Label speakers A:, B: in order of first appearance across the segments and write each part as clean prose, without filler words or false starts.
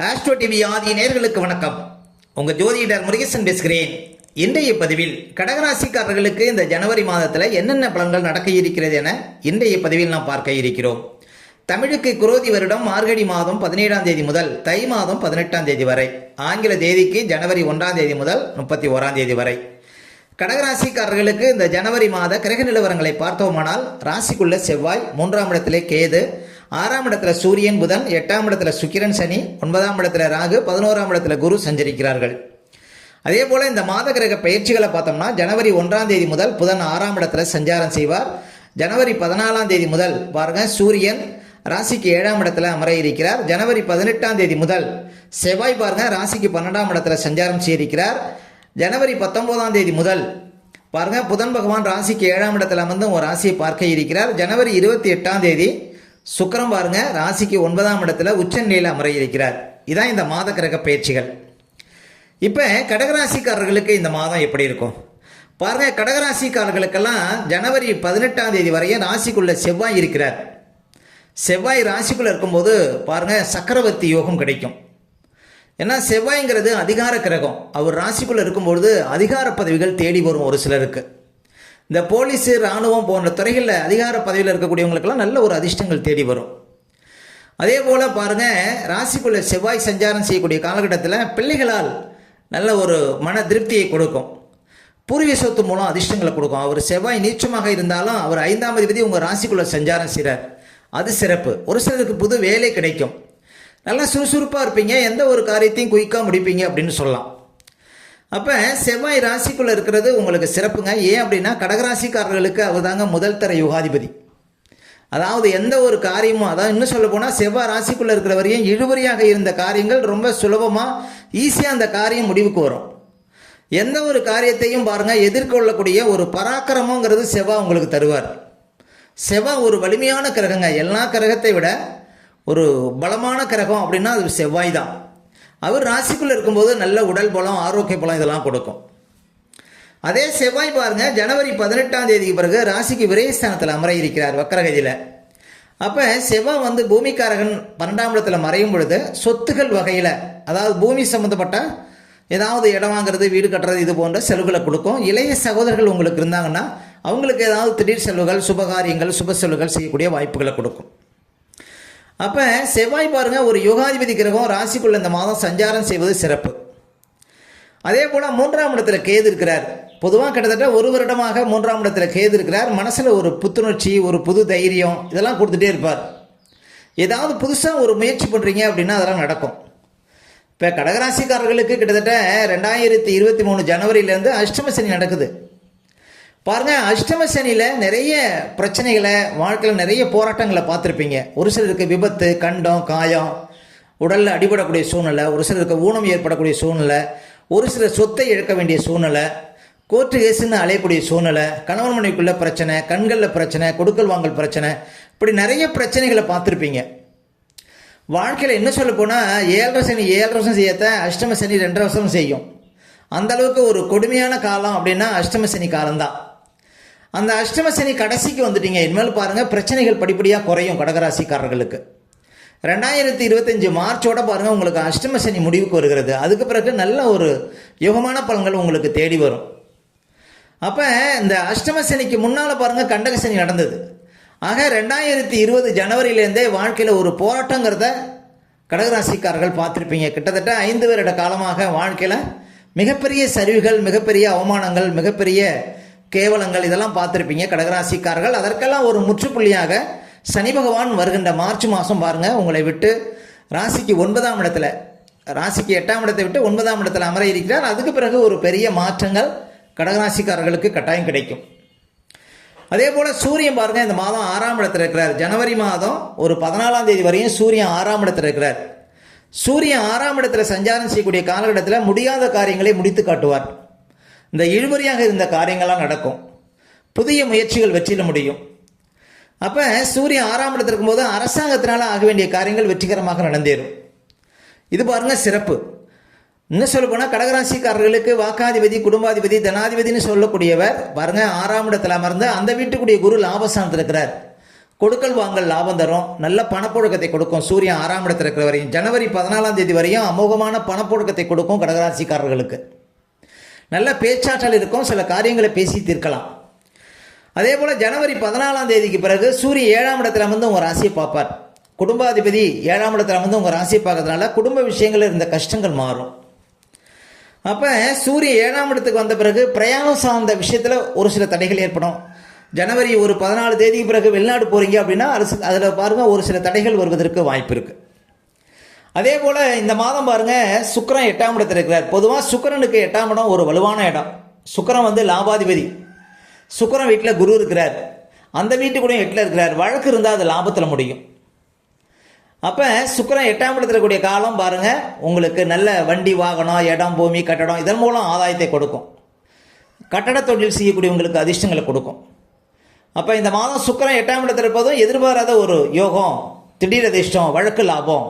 A: Astro TV ஆதி நேயர்களுக்கு வணக்கம். உங்கள் ஜோதிடர் முருகேசன் பேசுகிறேன். இன்றைய பதிவில் கடகராசிக்காரர்களுக்கு இந்த ஜனவரி மாதத்தில் என்னென்ன பலன்கள் நடக்க இருக்கிறது என இன்றைய பதிவில் நாம் பார்க்க இருக்கிறோம். தமிழுக்கு குரோதி வருடம் மார்கழி மாதம் 17ஆம் தேதி முதல் தை மாதம் 18ஆம் தேதி வரை, ஆங்கில தேதிக்கு ஜனவரி 1ஆம் தேதி முதல் 31ஆம் தேதி வரை கடகராசிக்காரர்களுக்கு இந்த ஜனவரி மாத கிரக நிலவரங்களை பார்த்தோமானால், ராசிக்குள்ள செவ்வாய், 3ஆம் இடத்திலே கேது, 6ஆம் இடத்துல சூரியன் புதன், 8ஆம் இடத்துல சுக்கிரன் சனி, 9ஆம் இடத்துல ராகு, 11ஆம் இடத்துல குரு சஞ்சரிக்கிறார்கள். அதே போல இந்த மாத கிரக பயிற்சிகளை பார்த்தோம்னா, ஜனவரி 1ஆம் தேதி முதல் புதன் 6ஆம் இடத்துல சஞ்சாரம் செய்வார். ஜனவரி 14ஆம் தேதி முதல் பாருங்க சூரியன் ராசிக்கு 7ஆம் இடத்துல அமர இருக்கிறார். ஜனவரி 18ஆம் தேதி முதல் செவ்வாய் பாருங்க ராசிக்கு 12ஆம் இடத்துல சஞ்சாரம் செய்திருக்கிறார். ஜனவரி 19ஆம் தேதி முதல் பாருங்க புதன் பகவான் ராசிக்கு 7ஆம் இடத்துல அமர்ந்து ஒரு ராசியை பார்க்க இருக்கிறார். ஜனவரி 28ஆம் தேதி சுக்கிரன் பாருங்க ராசிக்கு 9ஆம் இடத்துல உச்ச நிலையில் அமர இருக்கிறார். இதான் இந்த மாத கிரக பயிற்சிகள். இப்போ கடகராசிக்காரர்களுக்கு இந்த மாதம் எப்படி இருக்கும் பாருங்க. கடகராசிக்காரர்களுக்கெல்லாம் ஜனவரி 18ஆம் தேதி வரையும் ராசிக்குள்ள செவ்வாய் இருக்கிறார். செவ்வாய் ராசிக்குள்ள இருக்கும்போது பாருங்க சக்கரவர்த்தி யோகம் கிடைக்கும். ஏன்னா செவ்வாய்ங்கிறது அதிகார கிரகம். அவர் ராசிக்குள்ள இருக்கும்பொழுது அதிகார பதவிகள் தேடி வரும். ஒரு சிலருக்கு இந்த போலீஸு, இராணுவம் போன்ற துறைகளில் அதிகார பதவியில் இருக்கக்கூடியவங்களுக்கெல்லாம் நல்ல ஒரு அதிர்ஷ்டங்கள் தேடி வரும். அதே போல் பாருங்கள், ராசிக்குள்ள செவ்வாய் சஞ்சாரம் செய்யக்கூடிய காலகட்டத்தில் பிள்ளைகளால் நல்ல ஒரு மன திருப்தியை கொடுக்கும். பூர்வீக சொத்து மூலம் அதிர்ஷ்டங்களை கொடுக்கும். அவர் செவ்வாய் நீச்சமாக இருந்தாலும் அவர் 5ஆம் அதிபதி உங்கள் ராசிக்குள்ள சஞ்சாரம் செய்கிறார். அது சிறப்பு. ஒரு சிலருக்கு புது வேலை கிடைக்கும். நல்லா சுறுசுறுப்பாக இருப்பீங்க, எந்த ஒரு காரியத்தையும் குயிக்காக முடிப்பீங்க அப்படின்னு சொல்லலாம். அப்போ செவ்வாய் ராசிக்குள்ளே இருக்கிறது உங்களுக்கு சிறப்புங்க. ஏன் அப்படின்னா கடகராசிக்காரர்களுக்கு அவர் தாங்க முதல் தர யுகாதிபதி. அதாவது எந்த ஒரு காரியமும், அதாவது இன்னும் சொல்ல போனால் செவ்வாய் ராசிக்குள்ளே இருக்கிற வரையும் இழுபறியாக இருந்த காரியங்கள் ரொம்ப சுலபமாக ஈஸியாக அந்த காரியம் முடிவுக்கு வரும். எந்த ஒரு காரியத்தையும் பாருங்கள் எதிர்கொள்ளக்கூடிய ஒரு பராக்கிரமங்கிறது செவ்வாய் உங்களுக்கு தருவார். செவ்வாய் ஒரு வலிமையான கிரகங்க. எல்லா கிரகத்தை விட ஒரு பலமான கிரகம் அப்படின்னா அது செவ்வாய் தான். அவர் ராசிக்குள்ளே இருக்கும்போது நல்ல உடல் பலம், ஆரோக்கிய பலம் இதெல்லாம் கொடுக்கும். அதே செவ்வாய் பாருங்க ஜனவரி 18ஆம் தேதிக்கு பிறகு ராசிக்கு விரயஸ்தானத்தில் அமர இருக்கிறார் வக்கரகதியில். அப்போ செவ்வாய் பூமிக்காரகன் 12ஆம் இடத்துல மறையும் பொழுது சொத்துக்கள் வகையில், அதாவது பூமி சம்மந்தப்பட்ட ஏதாவது இடம் வாங்குறது, வீடு கட்டுறது, இது போன்ற செலவுகளை கொடுக்கும். இளைய சகோதரர்கள் உங்களுக்கு இருந்தாங்கன்னா அவங்களுக்கு ஏதாவது திடீர் செலவுகள், சுபகாரியங்கள், சுப செலவுகள் செய்யக்கூடிய வாய்ப்புகளை கொடுக்கும். அப்போ செவ்வாய் பாருங்கள் ஒரு யோகாதிபதி கிரகம் ராசிக்குள்ள இந்த மாதம் சஞ்சாரம் செய்வது சிறப்பு. அதே போல் 3ஆம் இடத்துல கேது இருக்கிறார். பொதுவாக கிட்டத்தட்ட ஒரு வருடமாக 3ஆம் இடத்துல கேது இருக்கிறார். மனசில் ஒரு புத்துணர்ச்சி, ஒரு புது தைரியம் இதெல்லாம் கொடுத்துட்டே இருப்பார். ஏதாவது புதுசாக ஒரு முயற்சி பண்ணுறீங்க அப்படின்னா அதெல்லாம் நடக்கும். இப்போ கடகராசிக்காரர்களுக்கு கிட்டத்தட்ட 2023 ஜனவரியிலேருந்து அஷ்டம சனி நடக்குது. பாருங்கள், அஷ்டம சனியில் நிறைய பிரச்சனைகளை, வாழ்க்கையில் நிறைய போராட்டங்களை பார்த்துருப்பீங்க. ஒரு சிலருக்கு விபத்து, கண்டம், காயம், உடலில் அடிபடக்கூடிய சூழ்நிலை, ஒரு சிலருக்கு ஊனம் ஏற்படக்கூடிய சூழ்நிலை, ஒரு சிலர் சொத்தை இழக்க வேண்டிய சூழ்நிலை, கோர்ட்டு கேஸுன்னு அலையக்கூடிய சூழ்நிலை, கணவன் மனைவிக்குள்ள பிரச்சனை, கண்களில் பிரச்சனை, கொடுக்கல் வாங்கல் பிரச்சனை, இப்படி நிறைய பிரச்சனைகளை பார்த்துருப்பீங்க. வாழ்க்கையில் என்ன சொல்ல போனால் 7.5 சனி 7 வருஷம் செய்யத்த அஷ்டம சனி 2 வருஷம் செய்யும். அந்தளவுக்கு ஒரு கொடுமையான காலம் அப்படின்னா அஷ்டம சனி காலம்தான். அந்த அஷ்டம சனி கடைசிக்கு வந்துட்டீங்க. இனிமேல் பாருங்கள் பிரச்சனைகள் படிப்படியாக குறையும் கடகராசிக்காரர்களுக்கு. 2025 மார்ச்சோட பாருங்கள் உங்களுக்கு அஷ்டம சனி முடிவுக்கு வருகிறது. அதுக்கு பிறகு நல்ல ஒரு யுகமான பலன்கள் உங்களுக்கு தேடி வரும். அப்போ இந்த அஷ்டம சனிக்கு முன்னால் பாருங்கள் கண்டக சனி நடந்தது. ஆக 2020 ஜனவரியிலேருந்தே வாழ்க்கையில் ஒரு போராட்டங்கிறத கடகராசிக்காரர்கள் பார்த்துருப்பீங்க. கிட்டத்தட்ட 5 வருட காலமாக வாழ்க்கையில் மிகப்பெரிய சரிவுகள், மிகப்பெரிய அவமானங்கள், மிகப்பெரிய கேவலங்கள் இதெல்லாம் பார்த்துருப்பீங்க கடகராசிக்காரர்கள். அதற்கெல்லாம் ஒரு முற்றுப்புள்ளியாக சனி பகவான் வருகின்ற மார்ச் மாதம் பாருங்கள் உங்களை விட்டு ராசிக்கு 9ஆம் இடத்துல, ராசிக்கு 8ஆம் இடத்தை விட்டு 9ஆம் இடத்துல அமர இருக்கிறார். அதுக்கு பிறகு ஒரு பெரிய மாற்றங்கள் கடகராசிக்காரர்களுக்கு கட்டாயம் கிடைக்கும். அதே போல் சூரியன் பாருங்கள் இந்த மாதம் 6ஆம் இடத்துல இருக்கிறார். ஜனவரி மாதம் ஒரு 14ஆம் தேதி வரையும் சூரியன் 6ஆம் இடத்துல இருக்கிறார். சூரியன் 6ஆம் இடத்துல சஞ்சாரம் செய்யக்கூடிய காலகட்டத்தில் முடியாத காரியங்களை முடித்து காட்டுவார். இந்த இழுபறியாக இருந்த காரியங்கள்லாம் நடக்கும். புதிய முயற்சிகள் வெற்றியில் முடியும். அப்போ சூரியன் 6ஆம் இடத்துல இருக்கும்போது அரசாங்கத்தினால் ஆக வேண்டிய காரியங்கள் வெற்றிகரமாக நடந்தேறும். இது பாருங்கள் சிறப்பு. இன்னும் சொல்ல போனால் கடகராசிக்காரர்களுக்கு வாக்காதிபதி, குடும்பாதிபதி, தனாதிபதினு சொல்லக்கூடியவர் பாருங்கள் 6ஆம் இடத்துல அமர்ந்து அந்த வீட்டுக்குரிய குரு லாபஸ்தானத்தில் இருக்கிறார். கொடுக்கல் வாங்கல் லாபம் தரும், நல்ல பணப்புழக்கத்தை கொடுக்கும். சூரியன் 6ஆம் இடத்துல இருக்கிற வரையும் ஜனவரி 14ஆம் தேதி வரையும் அமோகமான பணப்புழக்கத்தை கொடுக்கும் கடகராசிக்காரர்களுக்கு. நல்ல பேச்சாற்றல் இருக்கும், சில காரியங்களை பேசி தீர்க்கலாம். அதே போல் ஜனவரி 14ஆம் தேதிக்கு பிறகு சூரியன் 7ஆம் இடத்துல வந்து உங்கள் ராசியை பார்ப்பார். குடும்பாதிபதி 7ஆம் இடத்துல வந்து உங்கள் ராசியை பார்க்கறதுனால குடும்ப விஷயங்களில் இருந்த கஷ்டங்கள் மாறும். அப்போ சூரியன் 7ஆம் இடத்துக்கு வந்த பிறகு பிரயாணம் சார்ந்த விஷயத்தில் ஒரு சில தடைகள் ஏற்படும். ஜனவரி ஒரு 14 தேதிக்கு பிறகு வெளிநாடு போகிறீங்க அப்படின்னா அதில் பாருங்கள் ஒரு சில தடைகள் வருவதற்கு வாய்ப்பு இருக்குது. அதே போல் இந்த மாதம் பாருங்கள் சுக்கிரன் 8ஆம் இடத்துல இருக்கிறார். பொதுவாக சுக்கிரனுக்கு 8ஆம் இடம் ஒரு வலுவான இடம். சுக்கிரன் வந்து லாபாதிபதி. சுக்கிரன் வீட்டில் குரு இருக்கிறார், அந்த வீட்டுக்கூடையும் 8ல் இருக்கிறார். வழக்கு இருந்தால் அது லாபத்தில் முடியும். அப்போ சுக்கிரன் 8ஆம் இடத்துல கூடிய காலம் பாருங்கள் உங்களுக்கு நல்ல வண்டி வாகனம் இடம் பூமி கட்டடம் இதன் மூலம் ஆதாயத்தை கொடுக்கும். கட்டட தொழில் செய்யக்கூடியவங்களுக்கு அதிர்ஷ்டங்களை கொடுக்கும். அப்போ இந்த மாதம் சுக்கிரன் 8ஆம் இடத்துல இருப்பதும் எதிர்பாராத ஒரு யோகம், திடீர் அதிர்ஷ்டம், வழக்கு லாபம்,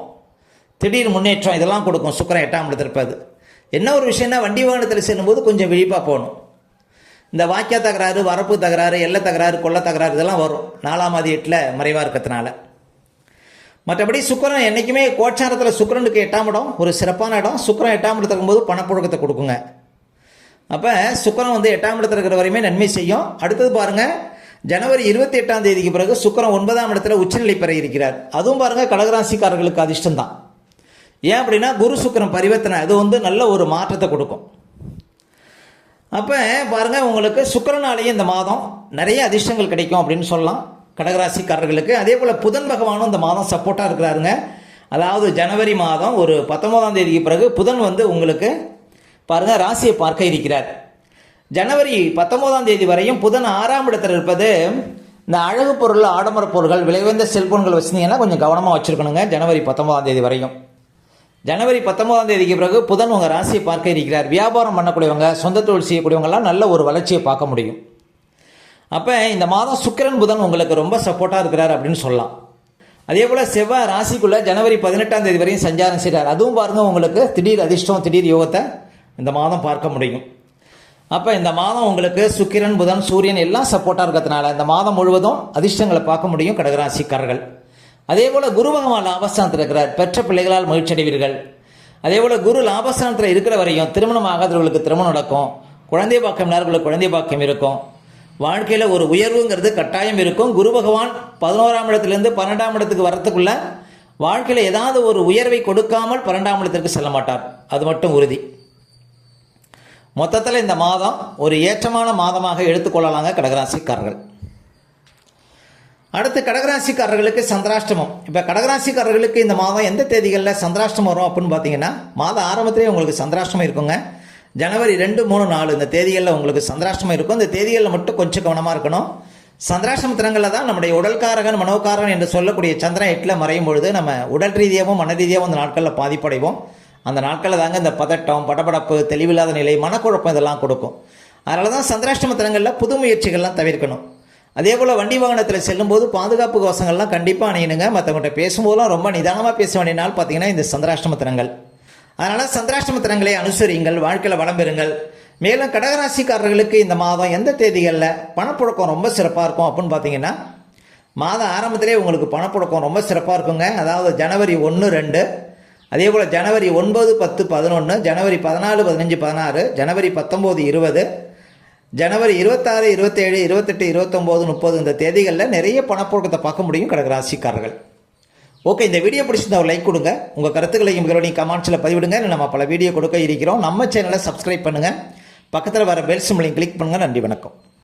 A: திடீர் முன்னேற்றம் இதெல்லாம் கொடுக்கும். சுக்கிரன் 8ஆம் இடத்துல இருப்பது என்ன ஒரு விஷயம்னா வண்டி வாகனத்தில் செல்லும்போது கொஞ்சம் விழிப்பாக போகணும். இந்த வாக்கிய தகராறு, வரப்பு தகராறு, எல்லை தகராறு, கொள்ள தகராறு இதெல்லாம் வரும் 4ஆம் ஆதி 8ல் மறைவாக இருக்கிறதுனால. மற்றபடி சுக்கிரன் என்றைக்குமே கோச்சாரத்தில் சுக்கிரனுக்கு 8ஆம் இடம் ஒரு சிறப்பான இடம். சுக்கிரன் 8ஆம் இடத்துல இருக்கும்போது பணப்புழக்கத்தை கொடுக்குங்க. அப்போ சுக்கிரன் வந்து 8ஆம் இடத்துல இருக்கிற வரையுமே நன்மை செய்யும். அடுத்தது பாருங்கள் ஜனவரி 28ஆம் தேதிக்கு பிறகு சுக்கிரன் 9ஆம் இடத்துல உச்சநிலை பெற இருக்கிறார். அதுவும் பாருங்கள் கடகராசிக்காரர்களுக்கு அதிர்ஷ்டம் தான். ஏன் அப்படின்னா குரு சுக்கிரன் பரிவர்த்தனை அது வந்து நல்ல ஒரு மாற்றத்தை கொடுக்கும். அப்போ பாருங்கள் உங்களுக்கு சுக்கிரனாலேயே இந்த மாதம் நிறைய அதிர்ஷ்டங்கள் கிடைக்கும் அப்படின்னு சொல்லலாம் கடகராசிக்காரர்களுக்கு. அதே போல் புதன் பகவானும் இந்த மாதம் சப்போர்ட்டாக இருக்கிறாருங்க. அதாவது ஜனவரி மாதம் ஒரு 19ஆம் தேதிக்கு பிறகு புதன் வந்து உங்களுக்கு பாருங்கள் ராசியை பார்க்க இருக்கிறார். ஜனவரி 19ஆம் தேதி வரையும் புதன் 6ஆம் இடத்துல இருப்பது இந்த அழகு பொருள், ஆடம்பர பொருட்கள், விலைவந்த செல்போன்கள் வச்சுருந்தீங்கன்னா கொஞ்சம் கவனமாக வச்சுருக்கணுங்க. ஜனவரி 19ஆம் தேதி வரையும். ஜனவரி 19ஆம் தேதிக்கு பிறகு புதன் உங்கள் ராசியை பார்க்க இருக்கிறார். வியாபாரம் பண்ணக்கூடியவங்க, சொந்த தொழில் செய்யக்கூடியவங்கலாம் நல்ல ஒரு வளர்ச்சியை பார்க்க முடியும். அப்போ இந்த மாதம் சுக்கிரன் புதன் உங்களுக்கு ரொம்ப சப்போர்ட்டாக இருக்கிறார் அப்படின்னு சொல்லலாம். அதே போல் செவ்வாய் ராசிக்குள்ளே ஜனவரி 18ஆம் தேதி வரையும் சஞ்சாரம் செய்கிறார். அதுவும் பாருங்கள் உங்களுக்கு திடீர் அதிர்ஷ்டம், திடீர் யோகத்தை இந்த மாதம் பார்க்க முடியும். அப்போ இந்த மாதம் உங்களுக்கு சுக்கிரன் புதன் சூரியன் எல்லாம் சப்போர்ட்டாக இருக்கிறதுனால இந்த மாதம் முழுவதும் அதிர்ஷ்டங்களை பார்க்க முடியும் கடகராசிக்காரர்கள். அதே போல் குரு பகவான் லாபஸ்தானத்தில் இருக்கிறார். பெற்ற பிள்ளைகளால் மகிழ்ச்சி அடைவீர்கள். அதே போல் குரு லாபஸ்தானத்தில் இருக்கிற வரையும் திருமணம் ஆகாதவர்களுக்கு திருமணம் நடக்கும். குழந்தை பாக்கியம் நேர்களுக்கு குழந்தை பாக்கியம் இருக்கும். வாழ்க்கையில் ஒரு உயர்வுங்கிறது கட்டாயம் இருக்கும். குரு பகவான் 11ஆம் இடத்துலேருந்து 12ஆம் இடத்துக்கு வரத்துக்குள்ள வாழ்க்கையில் ஏதாவது ஒரு உயர்வை கொடுக்காமல் 12ஆம் இடத்திற்கு செல்ல மாட்டார், அது மட்டும் உறுதி. மொத்தத்தில் இந்த மாதம் ஒரு ஏற்றமான மாதமாக எடுத்துக்கொள்ளலாங்க கடகராசிக்காரர்கள். அடுத்து கடகராசிக்காரர்களுக்கு சந்திராஷ்டமம். இப்போ கடகராசிக்காரர்களுக்கு இந்த மாதம் எந்த தேதிகளில் சந்திராஷ்டமம் வரும் அப்படின்னு பார்த்தீங்கன்னா மாத ஆரம்பத்திலே உங்களுக்கு சந்திராஷ்டமம் இருக்குங்க. ஜனவரி 2, 3, 4 இந்த தேதிகளில் உங்களுக்கு சந்திராஷ்டமம் இருக்கும். இந்த தேதிகளில் மட்டும் கொஞ்சம் கவனமாக இருக்கணும். சந்திராஷ்டம தினங்களில் தான் நம்முடைய உடல்காரகன் மனோகாரகன் என்று சொல்லக்கூடிய சந்திரன் 8ல் மறையும் பொழுது நம்ம உடல் ரீதியாகவும் மன ரீதியாகவும் அந்த நாட்களில் பாதிப்படைவோம். அந்த நாட்களில் தாங்க இந்த பதட்டம், படபடப்பு, தெளிவில்லாத நிலை, மனக்குழப்பம் இதெல்லாம் கொடுக்கும். அதனால தான் சந்திராஷ்டம தினங்களில் புது முயற்சிகள்லாம் தவிர்க்கணும். அதே போல் வண்டி வாகனத்தில் செல்லும்போது பாதுகாப்பு கோஷங்கள்லாம் கண்டிப்பாக அணியணுங்க. மற்றவங்கள்ட்ட பேசும்போதெல்லாம் ரொம்ப நிதானமாக பேச வேண்டிய நாள் பார்த்தீங்கன்னா இந்த சந்திராஷ்டம தினங்கள். அதனால் சந்திராஷ்டம தினங்களை அனுசரியுங்கள், வாழ்க்கையில் வளம் பெறுங்கள். மேலும் கடகராசிக்காரர்களுக்கு இந்த மாதம் எந்த தேதிகளில் பணப்புழக்கம் ரொம்ப சிறப்பாக இருக்கும் அப்படின்னு பார்த்தீங்கன்னா மாத ஆரம்பத்திலே உங்களுக்கு பணப்புழக்கம் ரொம்ப சிறப்பாக இருக்குங்க. அதாவது ஜனவரி 1, 2, அதே போல் ஜனவரி 9, 10, 11, ஜனவரி 14, 15, 16, ஜனவரி 19, 20, ஜனவரி 26, 27, 28, 29, 30 இந்த தேதிகளில் நிறைய பணப்புழக்கத்தை பார்க்க முடியும் கடகராசிக்காரர்கள். ஓகே, இந்த வீடியோ பிடிச்சிருந்தா ஒரு லைக் கொடுங்க. உங்கள் கருத்துக்களையும் உங்களுடைய கமெண்ட்ஸில் பதிவிடுங்க. நம்ம பல வீடியோ கொடுக்க இருக்கிறோம். நம்ம சேனலை சப்ஸ்கிரைப் பண்ணுங்கள். பக்கத்தில் வர பெல் சிம்பலையும் கிளிக் பண்ணுங்கள். நன்றி, வணக்கம்.